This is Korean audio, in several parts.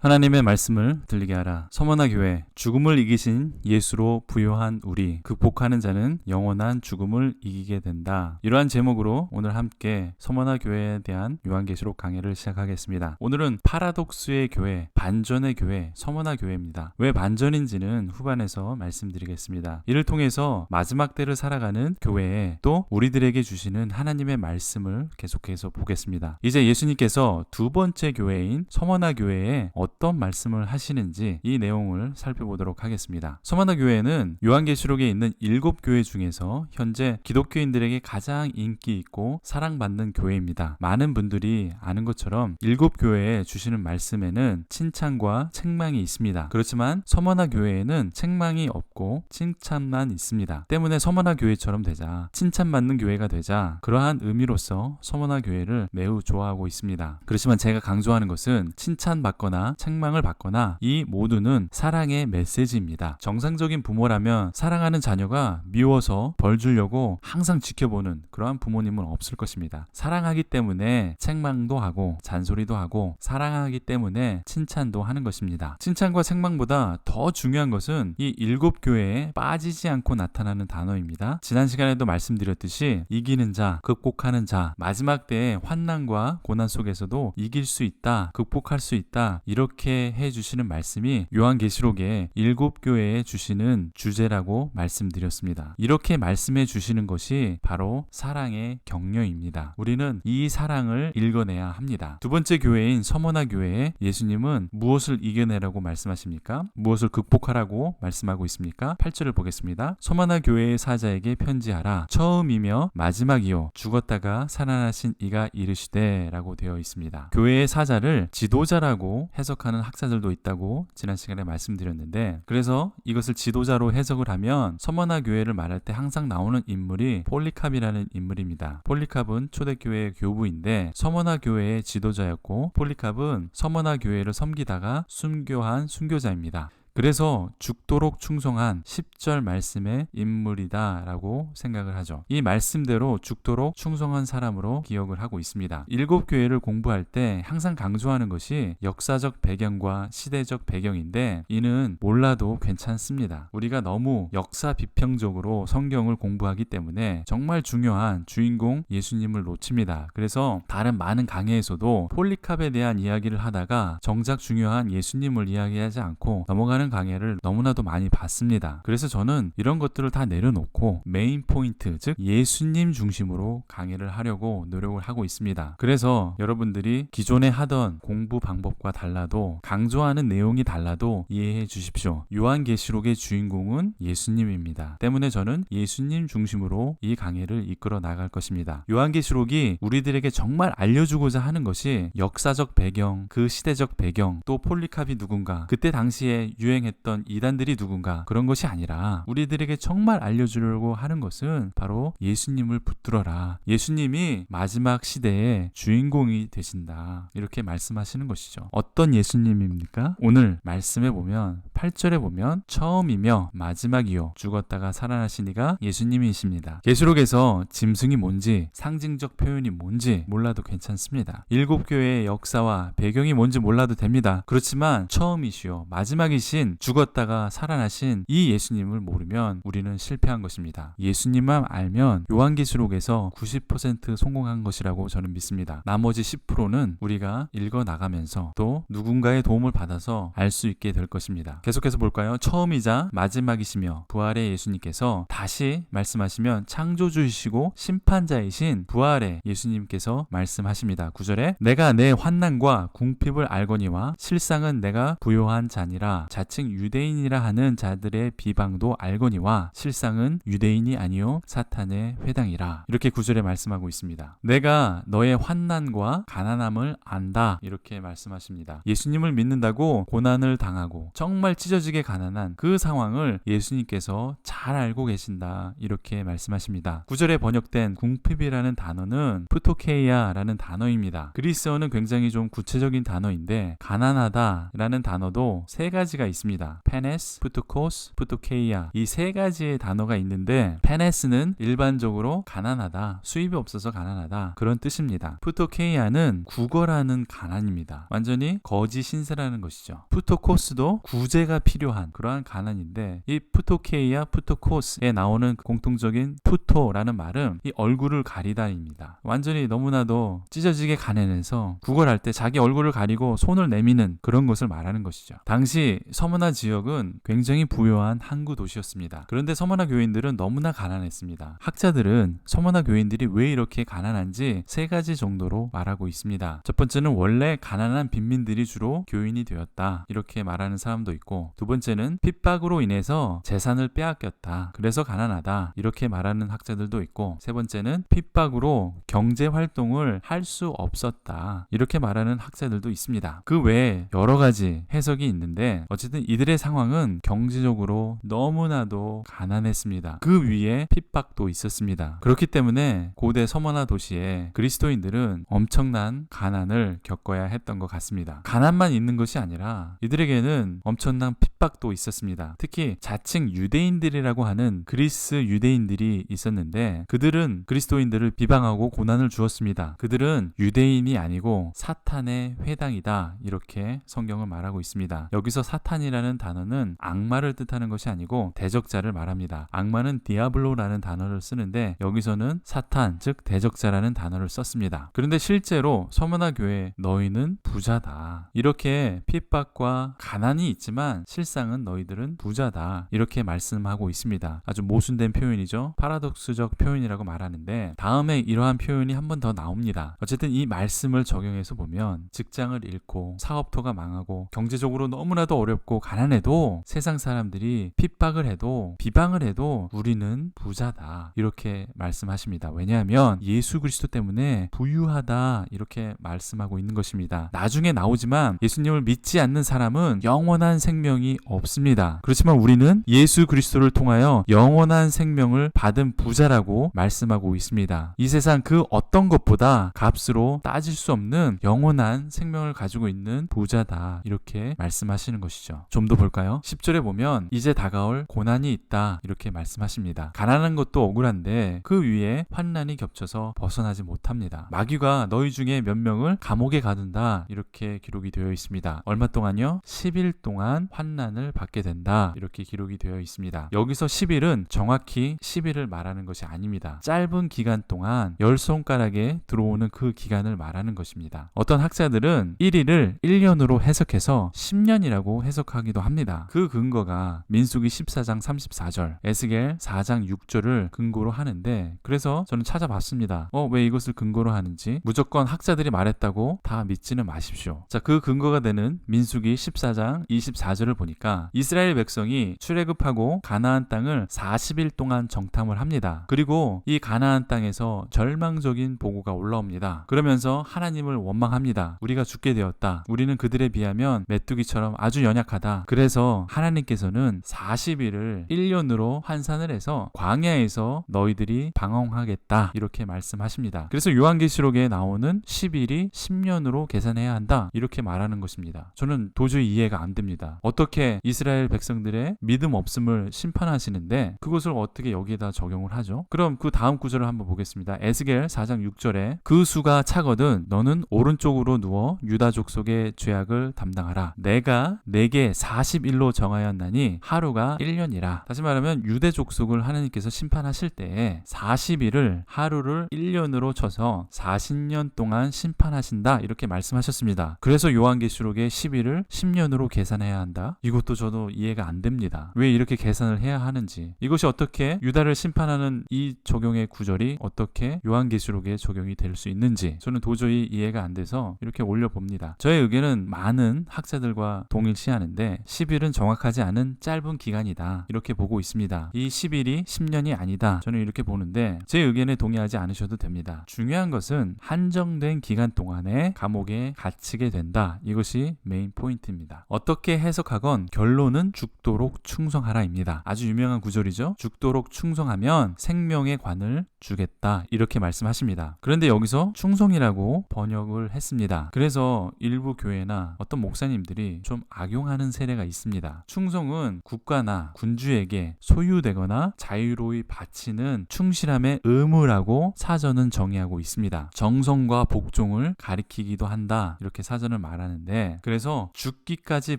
하나님의 말씀을 들리게 하라. 서머나 교회, 죽음을 이기신 예수로 부요한 우리, 극복하는 자는 영원한 죽음을 이기게 된다. 이러한 제목으로 오늘 함께 서머나 교회에 대한 요한계시록 강해를 시작하겠습니다. 오늘은 파라독스의 교회, 반전의 교회, 서머나 교회입니다. 왜 반전인지는 후반에서 말씀드리겠습니다. 이를 통해서 마지막 때를 살아가는 교회에 또 우리들에게 주시는 하나님의 말씀을 계속해서 보겠습니다. 이제 예수님께서 두 번째 교회인 서머나 교회에 어떤 말씀을 하시는지 이 내용을 살펴보도록 하겠습니다. 서머나 교회는 요한계시록에 있는 7교회 중에서 현재 기독교인들에게 가장 인기 있고 사랑받는 교회입니다. 많은 분들이 아는 것처럼 7교회에 주시는 말씀에는 칭찬과 책망이 있습니다. 그렇지만 서머나 교회에는 책망이 없고 칭찬만 있습니다. 때문에 서머나 교회처럼 되자, 칭찬받는 교회가 되자, 그러한 의미로서 서머나 교회를 매우 좋아하고 있습니다. 그렇지만 제가 강조하는 것은 칭찬받거나 책망을 받거나 이 모두는 사랑의 메시지입니다. 정상적인 부모라면 사랑하는 자녀가 미워서 벌 주려고 항상 지켜보는 그러한 부모님은 없을 것입니다. 사랑하기 때문에 책망도 하고 잔소리도 하고 사랑하기 때문에 칭찬도 하는 것입니다. 칭찬과 책망보다 더 중요한 것은 이 7교회에 빠지지 않고 나타나는 단어입니다. 지난 시간에도 말씀드렸듯이 이기는 자, 극복하는 자, 마지막 때의 환난과 고난 속에서도 이길 수 있다, 극복할 수 있다, 이렇게 해주시는 말씀이 요한계시록에 7교회에 주시는 주제라고 말씀드렸습니다. 이렇게 말씀해 주시는 것이 바로 사랑의 격려입니다. 우리는 이 사랑을 읽어내야 합니다. 두 번째 교회인 서머나 교회에 예수님은 무엇을 이겨내라고 말씀하십니까? 무엇을 극복하라고 말씀하고 있습니까? 8절을 보겠습니다. 서머나 교회의 사자에게 편지하라. 처음이며 마지막이요 죽었다가 살아나신 이가 이르시되 라고 되어 있습니다. 교회의 사자를 지도자라고 해석하는 학자들도 있다고 지난 시간에 말씀드렸는데, 그래서 이것을 지도자로 해석을 하면 서머나 교회를 말할 때 항상 나오는 인물이 폴리캅이라는 인물입니다. 폴리캅은 초대교회의 교부인데 서머나 교회의 지도자였고, 폴리캅은 서머나 교회를 섬기다가 순교한 순교자입니다. 그래서 죽도록 충성한 10절 말씀의 인물이다 라고 생각을 하죠. 이 말씀대로 죽도록 충성한 사람으로 기억을 하고 있습니다. 7교회를 공부할 때 항상 강조하는 것이 역사적 배경과 시대적 배경인데, 이는 몰라도 괜찮습니다. 우리가 너무 역사 비평적으로 성경을 공부하기 때문에 정말 중요한 주인공 예수님을 놓칩니다. 그래서 다른 많은 강해에서도 폴리캅에 대한 이야기를 하다가 정작 중요한 예수님을 이야기하지 않고 넘어가는 강해를 너무나도 많이 봤습니다. 그래서 저는 이런 것들을 다 내려놓고 메인 포인트, 즉 예수님 중심으로 강해를 하려고 노력을 하고 있습니다. 그래서 여러분들이 기존에 하던 공부 방법과 달라도, 강조하는 내용이 달라도 이해해 주십시오. 요한계시록의 주인공은 예수님입니다. 때문에 저는 예수님 중심으로 이 강해를 이끌어 나갈 것입니다. 요한계시록이 우리들에게 정말 알려주고자 하는 것이 역사적 배경, 그 시대적 배경, 또 폴리캅이 누군가, 그때 당시에 유행했던 이단들이 누군가, 그런 것이 아니라 우리들에게 정말 알려주려고 하는 것은 바로 예수님을 붙들어라. 예수님이 마지막 시대의 주인공이 되신다. 이렇게 말씀하시는 것이죠. 어떤 예수님입니까? 오늘 말씀에 보면 8절에 보면 처음이며 마지막이요 죽었다가 살아나신 이가 예수님이십니다. 계시록에서 짐승이 뭔지, 상징적 표현이 뭔지 몰라도 괜찮습니다. 7교회의 역사와 배경이 뭔지 몰라도 됩니다. 그렇지만 처음이시요 마지막이신, 죽었다가 살아나신 이 예수님을 모르면 우리는 실패한 것입니다. 예수님만 알면 요한계시록에서 90% 성공한 것이라고 저는 믿습니다. 나머지 10%는 우리가 읽어나가면서 또 누군가의 도움을 받아서 알 수 있게 될 것입니다. 계속해서 볼까요? 처음이자 마지막이시며 부활의 예수님께서, 다시 말씀하시면 창조주이시고 심판자이신 부활의 예수님께서 말씀하십니다. 9절에 내가 내 환난과 궁핍을 알거니와 실상은 내가 부요한 자니라. 자칭 유대인이라 하는 자들의 비방도 알거니와 실상은 유대인이 아니요 사탄의 회당이라. 이렇게 9절에 말씀하고 있습니다. 내가 너의 환난과 가난함을 안다. 이렇게 말씀하십니다. 예수님을 믿는다고 고난을 당하고 정말 찢어지게 가난한 그 상황을 예수님께서 잘 알고 계신다. 이렇게 말씀하십니다. 9절에 번역된 궁핍이라는 단어는 프토케이아라는 단어입니다. 그리스어는 굉장히 좀 구체적인 단어인데 가난하다라는 단어도 세 가지가 있습니다. 있습니다. 페네스, 푸토코스, 푸토케이아 이 세 가지의 단어가 있는데 페네스는 일반적으로 가난하다, 수입이 없어서 가난하다 그런 뜻입니다. 푸토케이아는 구걸하는 가난입니다. 완전히 거지 신세라는 것이죠. 푸토코스도 구제가 필요한 그러한 가난인데 이 푸토케이아, 푸토코스에 나오는 공통적인 푸토라는 말은 이 얼굴을 가리다입니다. 완전히 너무나도 찢어지게 가난해서 구걸할 때 자기 얼굴을 가리고 손을 내미는 그런 것을 말하는 것이죠. 당시 서머나 지역은 굉장히 부유한 항구 도시였습니다. 그런데 서머나 교인들은 너무나 가난했습니다. 학자들은 서머나 교인들이 왜 이렇게 가난한지 세 가지 정도로 말하고 있습니다. 첫 번째는 원래 가난한 빈민들이 주로 교인이 되었다 이렇게 말하는 사람도 있고, 두 번째는 핍박으로 인해서 재산을 빼앗겼다 그래서 가난하다 이렇게 말하는 학자들도 있고, 세 번째는 핍박으로 경제 활동을 할 수 없었다 이렇게 말하는 학자들도 있습니다. 그 외에 여러 가지 해석이 있는데 어쨌든 이들의 상황은 경제적으로 너무나도 가난했습니다. 그 위에 핍박도 있었습니다. 그렇기 때문에 고대 서머나 도시에 그리스도인들은 엄청난 가난을 겪어야 했던 것 같습니다. 가난만 있는 것이 아니라 이들에게는 엄청난 핍박도 있었습니다. 특히 자칭 유대인들이라고 하는 그리스 유대인들이 있었는데 그들은 그리스도인들을 비방하고 고난을 주었습니다. 그들은 유대인이 아니고 사탄의 회당이다 이렇게 성경은 말하고 있습니다. 여기서 사탄이라는 단어는 악마를 뜻하는 것이 아니고 대적자를 말합니다. 악마는 디아블로라는 단어를 쓰는데 여기서는 사탄 즉 대적자라는 단어를 썼습니다. 그런데 실제로 서머나 교회 너희는 부자다 이렇게 핍박과 가난이 있지만 실상은 너희들은 부자다 이렇게 말씀하고 있습니다. 아주 모순된 표현이죠. 파라독스적 표현이라고 말하는데 다음에 이러한 표현이 한 번 더 나옵니다. 어쨌든 이 말씀을 적용해서 보면 직장을 잃고 사업터가 망하고 경제적으로 너무나도 어렵고 가난해도 세상 사람들이 핍박을 해도 비방을 해도 우리는 부자다 이렇게 말씀하십니다. 왜냐하면 예수 그리스도 때문에 부유하다 이렇게 말씀하고 있는 것입니다. 나중에 나오지만 예수님을 믿지 않는 사람은 영원한 생명이 없습니다. 그렇지만 우리는 예수 그리스도를 통하여 영원한 생명을 받은 부자라고 말씀하고 있습니다. 이 세상 그 어떤 것보다 값으로 따질 수 없는 영원한 생명을 가지고 있는 부자다 이렇게 말씀하시는 것이죠. 좀 더 볼까요? 10절에 보면 이제 다가올 고난이 있다 이렇게 말씀하십니다. 가난한 것도 억울한데 그 위에 환난이 겹쳐서 벗어나지 못합니다. 마귀가 너희 중에 몇 명을 감옥에 가둔다 이렇게 기록이 되어 있습니다. 얼마 동안요? 10일 동안 환난을 받게 된다 이렇게 기록이 되어 있습니다. 여기서 10일은 정확히 10일을 말하는 것이 아닙니다. 짧은 기간 동안 10손가락에 들어오는 그 기간을 말하는 것입니다. 어떤 학자들은 1일을 1년으로 해석해서 10년이라고 해석하기도 합니다. 그 근거가 민수기 14장 34절, 에스겔 4장 6절을 근거로 하는데 그래서 저는 찾아봤습니다. 왜 이것을 근거로 하는지. 무조건 학자들이 말했다고 다 믿지는 마십시오. 자, 그 근거가 되는 민수기 14장 24절을 보니까 이스라엘 백성이 출애굽하고 가나안 땅을 40일 동안 정탐을 합니다. 그리고 이 가나안 땅에서 절망적인 보고가 올라옵니다. 그러면서 하나님을 원망합니다. 우리가 죽게 되었다. 우리는 그들에 비하면 메뚜기처럼 아주 연약하다. 그래서 하나님께서는 40일을 1년으로 환산을 해서 광야에서 너희들이 방황하겠다 이렇게 말씀하십니다. 그래서 요한계시록에 나오는 10일이 10년으로 계산해야 한다 이렇게 말하는 것입니다. 저는 도저히 이해가 안 됩니다. 어떻게 이스라엘 백성들의 믿음 없음을 심판하시는데 그것을 어떻게 여기에다 적용을 하죠? 그럼 그 다음 구절을 한번 보겠습니다. 에스겔 4장 6절에 그 수가 차거든 너는 오른쪽으로 누워 유다 족속의 죄악을 담당하라. 내가 내게 40일로 정하였나니 하루가 1년이라. 다시 말하면 유대 족속을 하나님께서 심판하실 때에 40일을 하루를 1년으로 쳐서 40년 동안 심판하신다 이렇게 말씀하셨습니다. 그래서 요한계시록의 10일을 10년으로 계산해야 한다. 이것도 저도 이해가 안 됩니다. 왜 이렇게 계산을 해야 하는지. 이것이 어떻게 유다를 심판하는 이 적용의 구절이 어떻게 요한계시록에 적용이 될 수 있는지 저는 도저히 이해가 안 돼서 이렇게 올려봅니다. 저의 의견은 많은 학자들과 동일시하는데 10일은 정확하지 않은 짧은 기간이다 이렇게 보고 있습니다. 이 10일이 10년이 아니다 저는 이렇게 보는데 제 의견에 동의하지 않으셔도 됩니다. 중요한 것은 한정된 기간 동안에 감옥에 갇히게 된다. 이것이 메인 포인트입니다. 어떻게 해석하건 결론은 죽도록 충성하라입니다. 아주 유명한 구절이죠. 죽도록 충성하면 생명의 관을 주겠다 이렇게 말씀하십니다. 그런데 여기서 충성이라고 번역을 했습니다. 그래서 일부 교회나 어떤 목사님들이 좀 악용하는 충성하는 세례가 있습니다. 충성은 국가나 군주에게 소유되거나 자유로이 바치는 충실함의 의무라고 사전은 정의하고 있습니다. 정성과 복종을 가리키기도 한다, 이렇게 사전을 말하는데, 그래서 죽기까지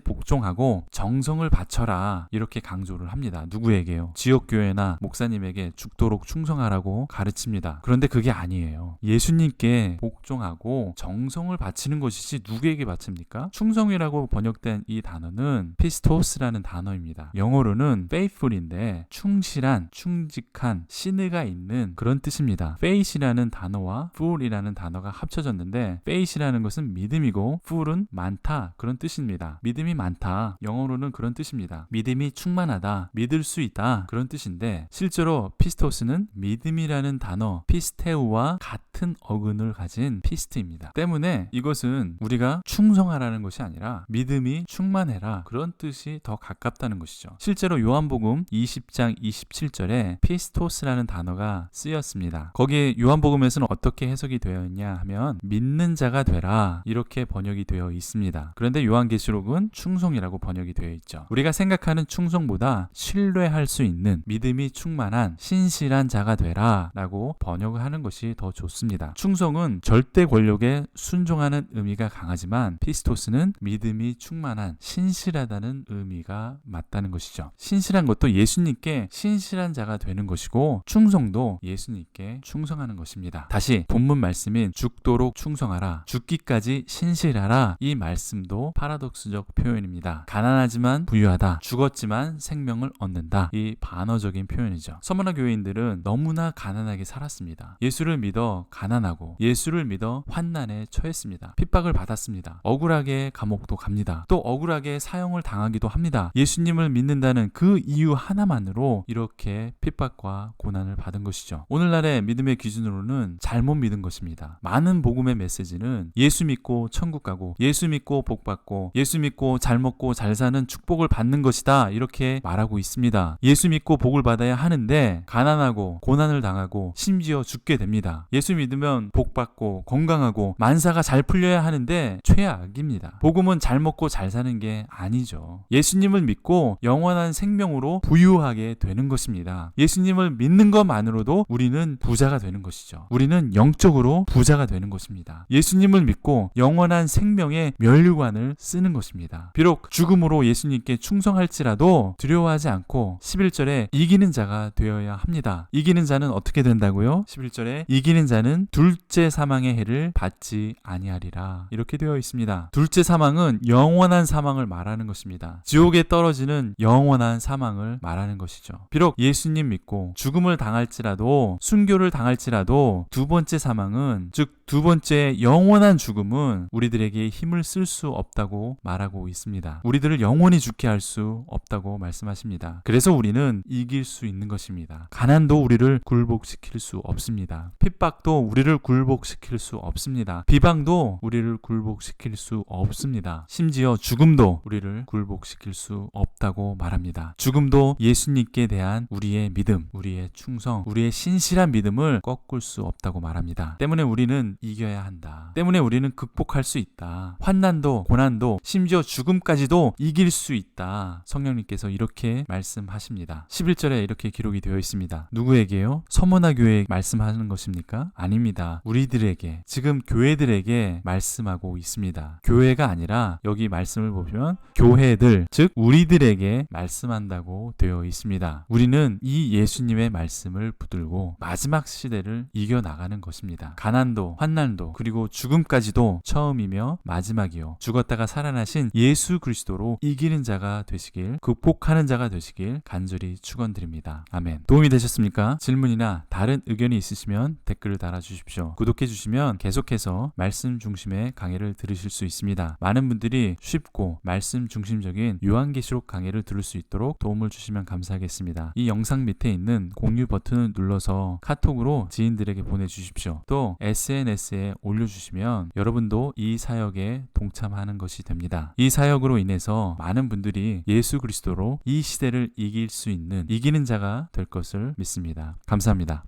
복종하고 정성을 바쳐라, 이렇게 강조를 합니다. 누구에게요? 지역교회나 목사님에게 죽도록 충성하라고 가르칩니다. 그런데 그게 아니에요. 예수님께 복종하고 정성을 바치는 것이지 누구에게 바칩니까? 충성이라고 번역된 이 단어는 피스토스라는 단어입니다. 영어로는 faithful인데 충실한, 충직한, 신의가 있는 그런 뜻입니다. faith이라는 단어와 full이라는 단어가 합쳐졌는데, faith이라는 것은 믿음이고 full은 많다, 그런 뜻입니다. 믿음이 많다, 영어로는 그런 뜻입니다. 믿음이 충만하다, 믿을 수 있다, 그런 뜻인데, 실제로 피스토스는 믿음이라는 단어 피스테우와 같은 어근을 가진 피스트입니다. 때문에 이것은 우리가 충성하라는 것이 아니라 믿음이 충만해라, 그런 뜻이 더 가깝다는 것이죠. 실제로 요한복음 20장 27절에 피스토스라는 단어가 쓰였습니다. 거기에 요한복음에서는 어떻게 해석이 되어 있냐 하면 믿는 자가 되라, 이렇게 번역이 되어 있습니다. 그런데 요한계시록은 충성이라고 번역이 되어 있죠. 우리가 생각하는 충성보다 신뢰할 수 있는 믿음이 충만한 신실한 자가 되라 라고 번역을 하는 것이 더 좋습니다. 충성은 절대 권력에 순종하는 의미가 강하지만 피스토스는 믿음이 충만한 신실하다는 의미가 맞다는 것이죠. 신실한 것도 예수님께 신실한 자가 되는 것이고, 충성도 예수님께 충성하는 것입니다. 다시 본문 말씀인 죽도록 충성하라, 죽기까지 신실하라, 이 말씀도 파라독스적 표현입니다. 가난하지만 부유하다, 죽었지만 생명을 얻는다, 이 반어적인 표현이죠. 서머나 교회인들은 너무나 가난하게 살았습니다. 예수를 믿어 가난하고 예수를 믿어 환난에 처했습니다. 핍박을 받았습니다. 억울하게 감옥도 갑니다. 또 억울하게 사형을 당하기도 합니다. 예수님을 믿는다는 그 이유 하나만으로 이렇게 핍박과 고난을 받은 것이죠. 오늘날의 믿음의 기준으로는 잘못 믿은 것입니다. 많은 복음의 메시지는 예수 믿고 천국 가고, 예수 믿고 복 받고, 예수 믿고 잘 먹고 잘 사는 축복을 받는 것이다, 이렇게 말하고 있습니다. 예수 믿고 복을 받아야 하는데 가난하고 고난을 당하고 심지어 죽게 됩니다. 예수 믿으면 복 받고 건강하고 만사가 잘 풀려야 하는데 최악입니다. 복음은 잘 먹고 잘 사는 게 아니죠. 예수님을 믿고 영원한 생명으로 부유하게 되는 것입니다. 예수님을 믿는 것만으로도 우리는 부자가 되는 것이죠. 우리는 영적으로 부자가 되는 것입니다. 예수님을 믿고 영원한 생명의 멸류관을 쓰는 것입니다. 비록 죽음으로 예수님께 충성할지라도 두려워하지 않고 11절에 이기는 자가 되어야 합니다. 이기는 자는 어떻게 된다고요? 11절에 이기는 자는 둘째 사망의 해를 받지 아니하리라, 이렇게 되어 있습니다. 둘째 사망은 영원한 사망을 말하는 것입니다. 지옥에 떨어지는 영원한 사망을 말하는 것이죠. 비록 예수님 믿고 죽음을 당할지라도, 순교를 당할지라도 두 번째 사망은, 즉 두 번째 영원한 죽음은 우리들에게 힘을 쓸 수 없다고 말하고 있습니다. 우리들을 영원히 죽게 할 수 없다고 말씀하십니다. 그래서 우리는 이길 수 있는 것입니다. 가난도 우리를 굴복시킬 수 없습니다. 핍박도 우리를 굴복시킬 수 없습니다. 비방도 우리를 굴복시킬 수 없습니다. 심지어 죽음도 우리를 굴복시킬 수 없다고 말합니다. 죽음도 예수님께 대한 우리의 믿음, 우리의 충성, 우리의 신실한 믿음을 꺾을 수 없다고 말합니다. 때문에 우리는 이겨야 한다. 때문에 우리는 극복할 수 있다. 환난도 고난도 심지어 죽음까지도 이길 수 있다. 성령님께서 이렇게 말씀하십니다. 11절에 이렇게 기록이 되어 있습니다. 누구에게요? 서머나 교회에 말씀하는 것입니까? 아닙니다. 우리들에게, 지금 교회들에게 말씀하고 있습니다. 교회가 아니라 여기 말씀을 보면 교회들, 즉 우리들에게 말씀한다고 되어 있습니다. 우리는 이 예수님의 말씀을 붙들고 마지막 시대를 이겨나가는 것입니다. 가난도 환난도 그리고 죽음까지도 처음이며 마지막이요, 죽었다가 살아나신 예수 그리스도로 이기는 자가 되시길, 극복하는 자가 되시길 간절히 축원드립니다. 아멘. 도움이 되셨습니까? 질문이나 다른 의견이 있으시면 댓글을 달아주십시오. 구독해 주시면 계속해서 말씀 중심의 강의를 들으실 수 있습니다. 많은 분들이 쉽고 말씀 중심적인 요한계시록 강의를 들을 수 있도록 도움을 주시면 감사하겠습니다. 이 영상 밑에 있는 공유 버튼을 눌러서 카톡으로 지인들에게 보내주십시오. 또 SNS에 올려주시면 여러분도 이 사역에 동참하는 것이 됩니다. 이 사역으로 인해서 많은 분들이 예수 그리스도로 이 시대를 이길 수 있는 이기는 자가 될 것을 믿습니다. 감사합니다.